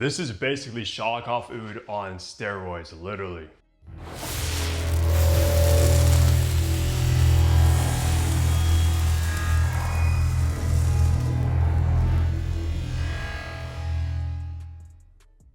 This is basically Shaghaf Oud on steroids, literally.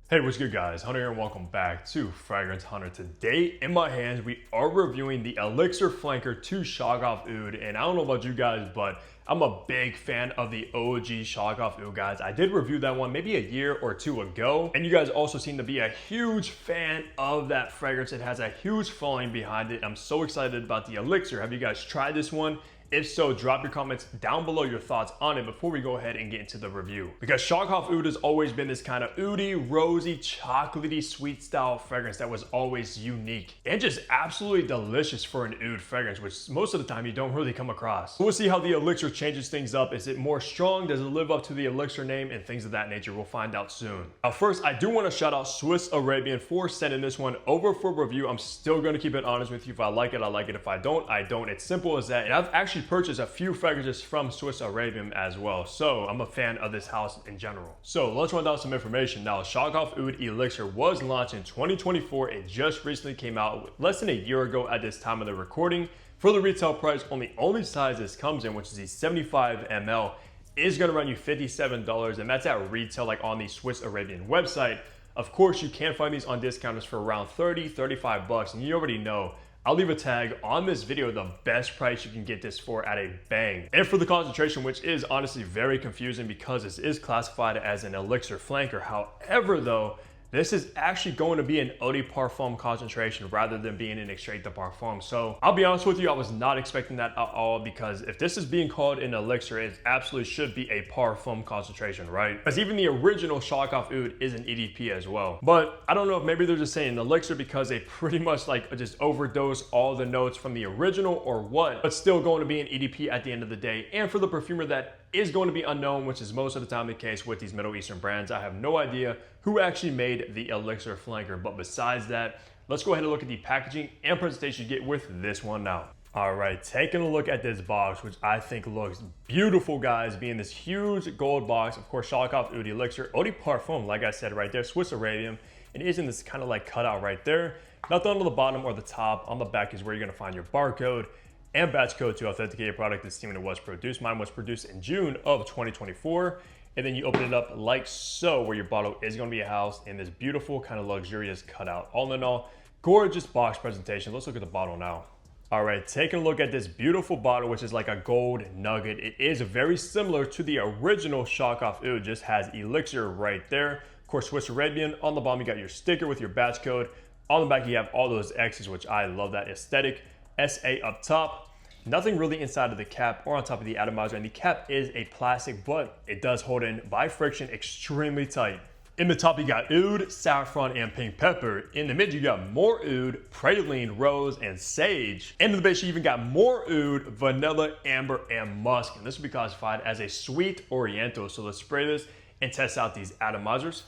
Hey, what's good guys? Hunter here and welcome back to Fragrance Hunter. Today in my hands we are reviewing the Elixir Flanker to Shaghaf Oud, and I don't know about you guys, but I'm a big fan of the OG Shaghaf Oud, guys. I did review that one maybe a year or two ago, and you guys also seem to be a huge fan of that fragrance. It has a huge following behind it. I'm so excited about the Elixir. Have you guys tried this one? If so, drop your comments down below your thoughts on it before we go ahead and get into the review. Because Shaghaf Oud has always been this kind of oudy, rosy, chocolatey, sweet style fragrance that was always unique and just absolutely delicious for an oud fragrance, which most of the time you don't really come across. We'll see how the Elixir changes things up. Is it more strong? Does it live up to the Elixir name? And things of that nature. We'll find out soon. Now first, I do want to shout out Swiss Arabian for sending this one over for review. I'm still going to keep it honest with you. If I like it, I like it. If I don't, I don't. It's simple as that. And I've actually purchased a few fragrances from Swiss Arabian as well, so I'm a fan of this house in general. So let's run down some information. Now, Shaghaf Oud Elixir was launched in 2024. It just recently came out less than a year ago at this time of the recording. For the retail price, only size this comes in, which is the 75 ml, is going to run you $57, and that's at retail, like on the Swiss Arabian website. Of course, you can find these on discounters for around 30, 35 bucks, and you already know I'll leave a tag on this video, the best price you can get this for at a bang. And for the concentration, which is honestly very confusing because this is classified as an Elixir Flanker. However though, this is actually going to be an eau de parfum concentration rather than being an extrait de parfum. So I'll be honest with you, I was not expecting that at all, because if this is being called an elixir, it absolutely should be a parfum concentration, right? Because even the original Shaghaf Oud is an EDP as well. But I don't know if maybe they're just saying elixir because they pretty much like just overdose all the notes from the original or what, but still going to be an EDP at the end of the day. And for the perfumer, that is going to be unknown, which is most of the time the case with these Middle Eastern brands. I have no idea who actually made the Elixir Flanker, but besides that, let's go ahead and look at the packaging and presentation you get with this one now. All right, taking a look at this box, which I think looks beautiful, guys, being this huge gold box. Of course, Shaghaf Oud Elixir, eau de parfum, like I said right there, Swiss Arabian. It is in this kind of like cutout right there. Nothing on the bottom or the top. On the back is where you're gonna find your barcode and batch code to authenticate your product and see when it was produced. Mine was produced in June of 2024. And then you open it up like so, where your bottle is going to be housed in this beautiful kind of luxurious cutout. All in all, gorgeous box presentation. Let's look at the bottle now. All right, taking a look at this beautiful bottle, which is like a gold nugget. It is very similar to the original Shaghaf Oud, just has Elixir right there. Of course, Swiss Arabian. On the bottom, you got your sticker with your batch code. On the back, you have all those X's, which I love that aesthetic. SA up top. Nothing really inside of the cap or on top of the atomizer, and the cap is a plastic, but it does hold in by friction extremely tight. In the top, you got oud, saffron, and pink pepper. In the mid, you got more oud, praline, rose, and sage. And in the base, you even got more oud, vanilla, amber, and musk. And this will be classified as a sweet oriental. So let's spray this and test out these atomizers.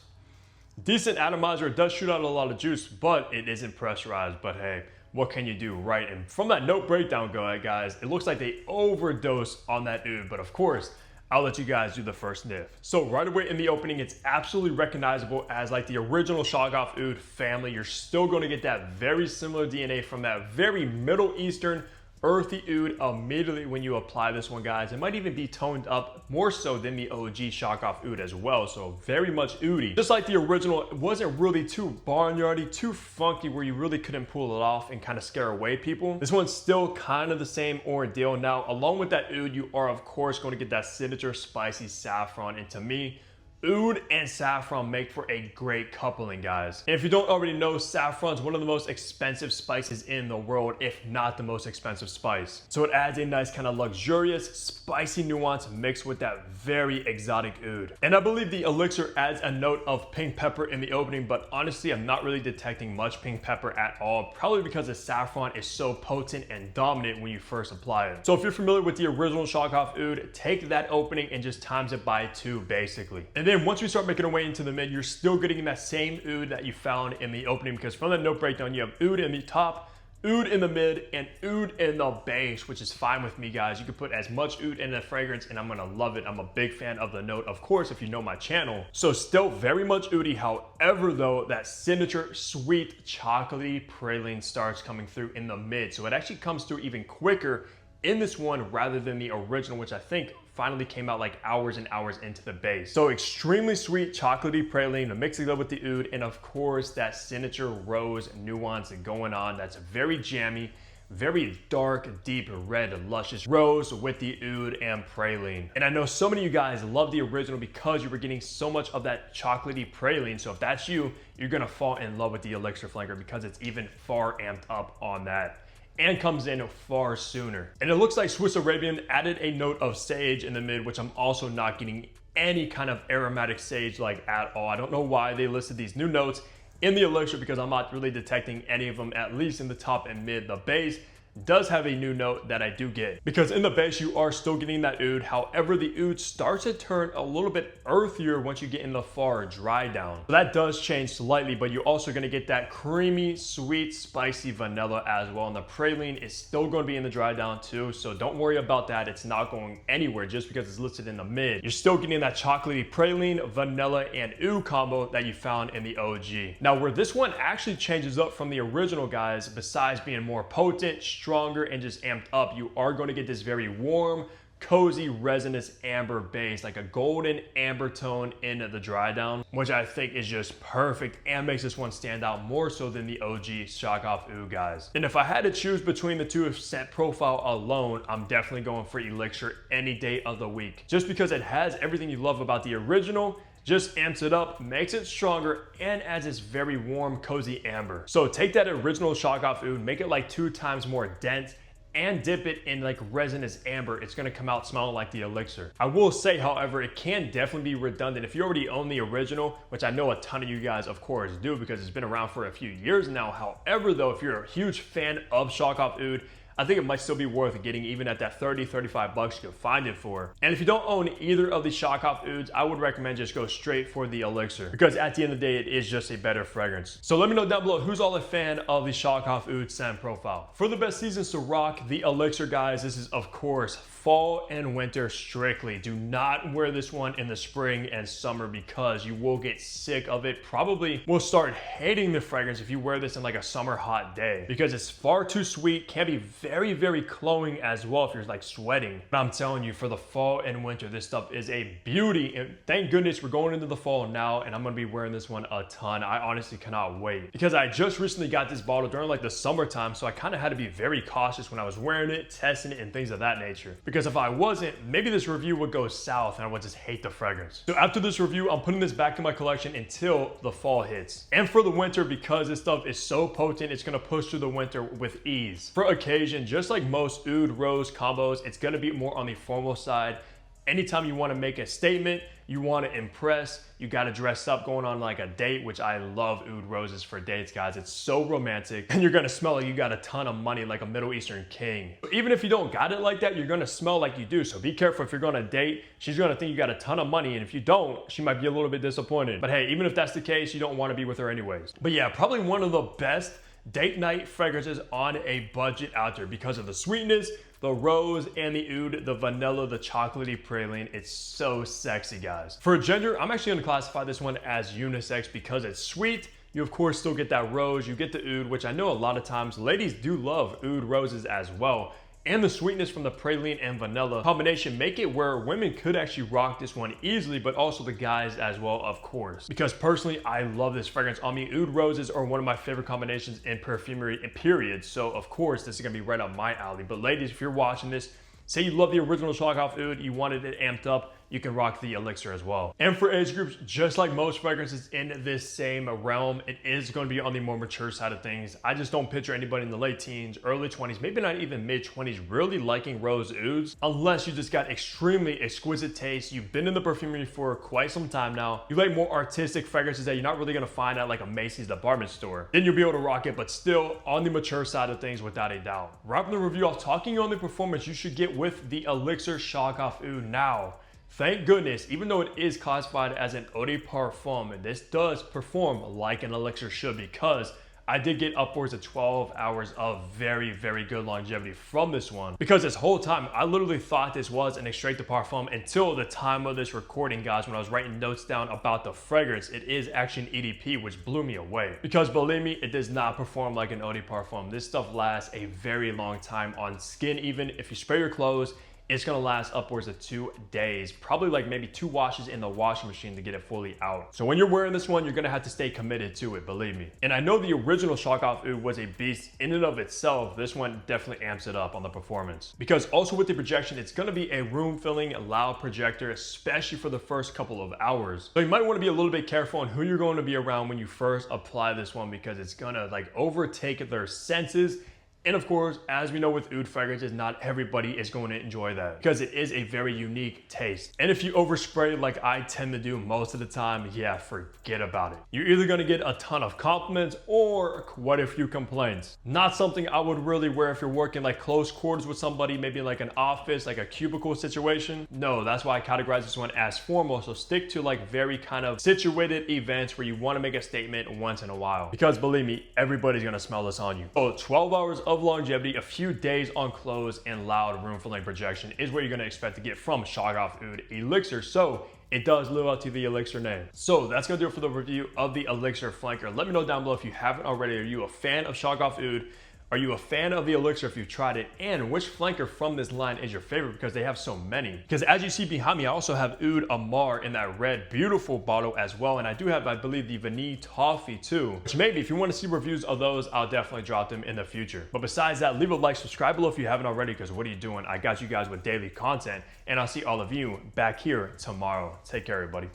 Decent atomizer. It does shoot out a lot of juice, but it isn't pressurized. But hey, what can you do, right? And from that note breakdown, guys, it looks like they overdosed on that oud, but of course, I'll let you guys do the first sniff. So right away in the opening, it's absolutely recognizable as like the original Shaghaf Oud family. You're still going to get that very similar DNA from that very Middle Eastern earthy oud immediately when you apply this one, guys. It might even be toned up more so than the OG Shaghaf Oud as well, so very much oudy. Just like the original, it wasn't really too barnyardy, too funky where you really couldn't pull it off and kind of scare away people. This one's still kind of the same ordeal. Now, along with that oud, you are of course going to get that signature spicy saffron, and to me, oud and saffron make for a great coupling, guys. And if you don't already know, saffron's one of the most expensive spices in the world, if not the most expensive spice. So it adds a nice kind of luxurious, spicy nuance mixed with that very exotic oud. And I believe the Elixir adds a note of pink pepper in the opening, but honestly, I'm not really detecting much pink pepper at all, probably because the saffron is so potent and dominant when you first apply it. So if you're familiar with the original Shaghaf Oud, take that opening and just times it by 2, basically. And then once we start making our way into the mid, you're still getting that same oud that you found in the opening, because from the note breakdown, you have oud in the top, oud in the mid and oud in the base, which is fine with me, guys. You can put as much oud in the fragrance and I'm gonna love it. I'm a big fan of the note, of course, if you know my channel. So still very much oudy. However, though, that signature sweet chocolatey praline starts coming through in the mid. So it actually comes through even quicker in this one rather than the original, which I think finally came out like hours and hours into the base. So extremely sweet chocolatey praline, mixing it up with the oud, and of course that signature rose nuance going on. That's very jammy, very dark, deep red, luscious rose with the oud and praline. And I know so many of you guys love the original because you were getting so much of that chocolatey praline. So if that's you, you're gonna fall in love with the Elixir flanker because it's even far amped up on that and comes in far sooner. And it looks like Swiss Arabian added a note of sage in the mid, which I'm also not getting any kind of aromatic sage like at all. I don't know why they listed these new notes in the Elixir because I'm not really detecting any of them, at least in the top and mid. The base does have a new note that I do get because in the base you are still getting that oud. However, the oud starts to turn a little bit earthier once you get in the far dry down. So that does change slightly, but you're also going to get that creamy, sweet, spicy vanilla as well. And the praline is still going to be in the dry down too. So don't worry about that. It's not going anywhere just because it's listed in the mid. You're still getting that chocolatey praline, vanilla, and oud combo that you found in the OG. Now where this one actually changes up from the original, guys, besides being more potent, stronger, and just amped up, you are going to get this very warm, cozy, resinous amber base, like a golden amber tone in the dry down, which I think is just perfect and makes this one stand out more so than the OG Shaghaf Oud, guys. And if I had to choose between the two scent profile alone, I'm definitely going for Elixir any day of the week, just because it has everything you love about the original, just amps it up, makes it stronger, and adds this very warm, cozy amber. So take that original Shaghaf Oud, make it like 2 times more dense, and dip it in like resinous amber. It's gonna come out smelling like the Elixir. I will say, however, it can definitely be redundant. If you already own the original, which I know a ton of you guys, of course, do because it's been around for a few years now. However, though, if you're a huge fan of Shaghaf Oud, I think it might still be worth getting even at that 30, 35 bucks you can find it for. And if you don't own either of the Shaghaf Ouds, I would recommend just go straight for the Elixir because at the end of the day, it is just a better fragrance. So let me know down below who's all a fan of the Shaghaf Oud scent profile. For the best seasons to rock the Elixir, guys, this is of course fall and winter strictly. Do not wear this one in the spring and summer because you will get sick of it. Probably will start hating the fragrance if you wear this in like a summer hot day because it's far too sweet, can be very, very cloying as well if you're like sweating. But I'm telling you, for the fall and winter, this stuff is a beauty. And thank goodness we're going into the fall now and I'm gonna be wearing this one a ton. I honestly cannot wait because I just recently got this bottle during like the summertime, so I kind of had to be very cautious when I was wearing it, testing it, and things of that nature. Because if I wasn't, maybe this review would go south and I would just hate the fragrance. So after this review, I'm putting this back in my collection until the fall hits. And for the winter, because this stuff is so potent, it's gonna push through the winter with ease. For occasion, just like most oud rose combos, it's gonna be more on the formal side. Anytime you wanna make a statement, you wanna impress, you gotta dress up going on like a date, which I love oud roses for dates, guys. It's so romantic. And you're gonna smell like you got a ton of money like a Middle Eastern king. But even if you don't got it like that, you're gonna smell like you do. So be careful if you're gonna date. She's gonna think you got a ton of money, and if you don't, she might be a little bit disappointed. But hey, even if that's the case, you don't wanna be with her anyways. But yeah, probably one of the best date night fragrances on a budget out there because of the sweetness, the rose, and the oud, the vanilla, the chocolatey praline. It's so sexy, guys. For gender, I'm actually gonna classify this one as unisex because it's sweet. You of course still get that rose, you get the oud, which I know a lot of times ladies do love oud roses as well. And the sweetness from the praline and vanilla combination make it where women could actually rock this one easily, but also the guys as well, of course. Because personally, I love this fragrance on me. Oud roses are one of my favorite combinations in perfumery, period. So of course, this is gonna be right up my alley. But ladies, if you're watching this, say you love the original Shaghaf Oud, you wanted it amped up, you can rock the Elixir as well. And for age groups, just like most fragrances in this same realm, it is going to be on the more mature side of things. I just don't picture anybody in the late teens, early 20s, maybe not even mid 20s, really liking rose ouds, unless you just got extremely exquisite taste. You've been in the perfumery for quite some time now. You like more artistic fragrances that you're not really gonna find at like a Macy's department store. Then you'll be able to rock it, but still on the mature side of things without a doubt. Wrapping the review off, talking on the performance you should get with the Elixir Shaghaf Oud now. Thank goodness, even though it is classified as an eau de parfum, this does perform like an Elixir should because I did get upwards of 12 hours of very, very good longevity from this one, because this whole time I literally thought this was an extrait de parfum until the time of this recording, guys, when I was writing notes down about the fragrance. It is actually an EDP, which blew me away, because believe me, it does not perform like an eau de parfum. This stuff lasts a very long time on skin. Even if you spray your clothes, it's gonna last upwards of 2 days, probably like maybe 2 washes in the washing machine to get it fully out. So when you're wearing this one, you're gonna have to stay committed to it, believe me. And I know the original Shaghaf Oud was a beast in and of itself. This one definitely amps it up on the performance. Because also with the projection, it's gonna be a room filling loud projector, especially for the first couple of hours. So you might wanna be a little bit careful on who you're going to be around when you first apply this one, because it's gonna like overtake their senses. And of course, as we know with oud fragrances, not everybody is going to enjoy that, because it is a very unique taste. And if you overspray like I tend to do most of the time, yeah, forget about it. You're either going to get a ton of compliments or quite a few complaints. Not something I would really wear if you're working like close quarters with somebody, maybe like an office, like a cubicle situation. No, that's why I categorize this one as formal. So stick to like very kind of situated events where you want to make a statement once in a while, because believe me, everybody's going to smell this on you. So 12 hours of longevity, a few days on clothes, and loud room filling projection is what you're going to expect to get from Shaghaf Oud Elixir. So it does live up to the Elixir name. So that's going to do it for the review of the Elixir flanker. Let me know down below if you haven't already. Are you a fan of Shaghaf Oud? Are you a fan of the Elixir if you've tried it? And which flanker from this line is your favorite, because they have so many? Because as you see behind me, I also have Oud Amar in that red, beautiful bottle as well. And I do have, I believe, the Vanille Toffee too, which maybe if you want to see reviews of those, I'll definitely drop them in the future. But besides that, leave a like, subscribe below if you haven't already, because what are you doing? I got you guys with daily content, and I'll see all of you back here tomorrow. Take care, everybody.